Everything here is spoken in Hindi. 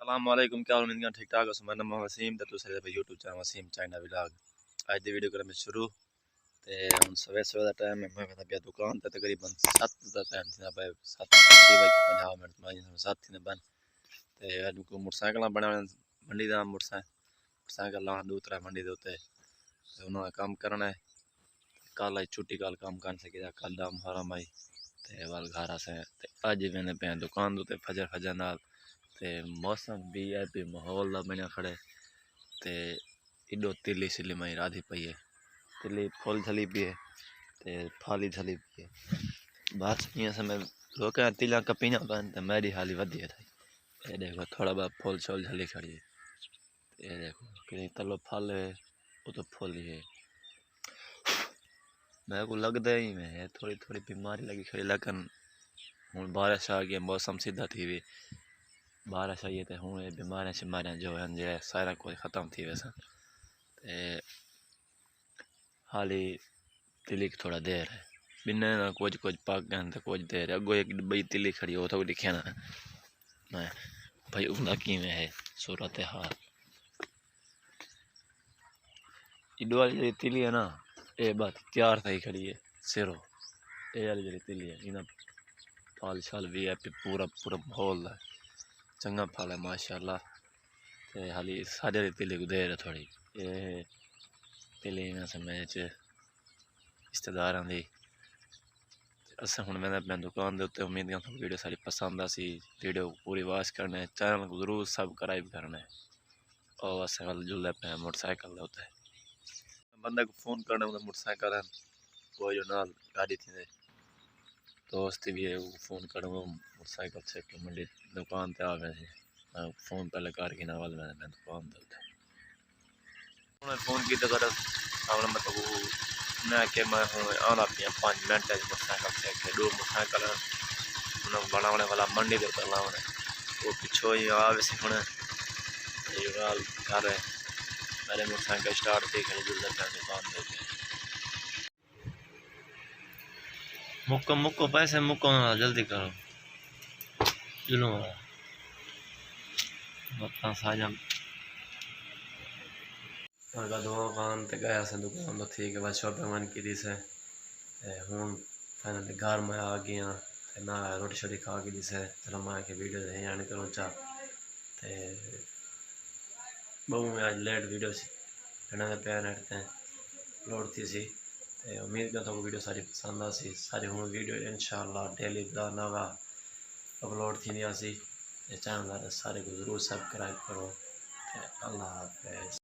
अस्सलामुअलैकुम, क्या हाल है? ठीक ठाक हो? मेरा नाम वसीम ते तुस YouTube channel Waseem China vlog. आज दी वीडियो करम शुरू ते हुन सवेरे सवेरे दा टाइम है। मैं पिया दुकान ते तकरीबन 7 दा टाइम थी भाई 7:50 माई 7 थी बन ते अज को मोटरसाइकिल बना मंडी दा मोटरसाइकिल ला दूसरा मंडी दे उते ते उन्होंने काम करना है। कल आई छुट्टी कल काम कर सके कल दा मुहर्रम आई ते वाल घर से ते अज मैंने पे दुकान दे फजर फजर नाल ते मौसम भी है भी माहौल दा बना खड़े ते इडो तिली सिली मई राधी पई है तिली फुल थली पी है ते थाली थली पी है बस ये समय लोग तिला कपीना बन ते मेरी हाली वधी है ये देखो थोड़ा बहुत फुल छोल झली खड़ी है ये देखो कि तलो फल है वो तो फुल ही है। मेरे को लगता ही में थोड़ी थोड़ी बीमारी लगी खड़ी लेकिन हूँ बारिश आ गई मौसम सीधा थी भी बारिश आई तो हूँ ये बीमारियां शिमारियां जो हैं जो सारा कुछ ख़त्म थी वैसे ते हाली तिली की थोड़ा देर है बिना ना कुछ कुछ पक गए तो कुछ देर अगो एक बई तिली खड़ी हो तो दिखे ना मैं भाई उनका किमें है सूरत हाल इडो वाली जी तिली है ना ये बात तैयार थी खड़ी है सिरो ये वाली जी तिली है इन्हें फल शल भी है पूरा पूरा माहौल है चंगा फल है माशाल्लाह ते हाली साढ़े तिली को देर है थोड़ी ये तिली ना समय रिश्तेदार दी अस हूँ मैंने अपने दुकान के उत्ते उम्मीद करता हूँ वीडियो सारी पसंद आसी वीडियो पूरी वाच करना है चैनल को जरूर सब्सक्राइब करना है और अस जुले पे मोटरसाइकिल उत्ते बंदे को फोन करना मोटरसाइकिल है वो जो नाल गाड़ी थी दोस्त भी है वो फोन करूँगा मोटरसाइकिल से मंडी दुकान पे आ गए थे फोन पहले करके ना वाल मैं दुकान पे फोन की तो कर मतलब मैं कि मैं हूँ आना पिया 5 मिनट मोटरसाइकिल से के दो मोटरसाइकिल बनाने वाला मंडी के उतर लाने वो पिछो ही आ वैसे हूँ घर है मेरे मोटरसाइकिल स्टार्ट थी खड़ी दुकान दे मुक्को मुक्को पैसे मुक्को जल्दी करो जुलूम बता साजम दुकान ते गया से दुकान तो थी के बाद शॉपिंग वन की से हूँ फाइनली घर में आ गया ना रोटी शोटी खा के दी से चलो मैं के वीडियो एंड करूँ चा ते बहु में आज लेट वीडियो सी प्यार हटते हैं अपलोड थी सी ते उम्मीद करता हूँ वीडियो सारी पसंद आ सी सारी हूँ वीडियो इंशाल्लाह डेली दा नवा अपलोड थी सी चैनल सारे को जरूर सब्सक्राइब करो अल्लाह हाफिज़।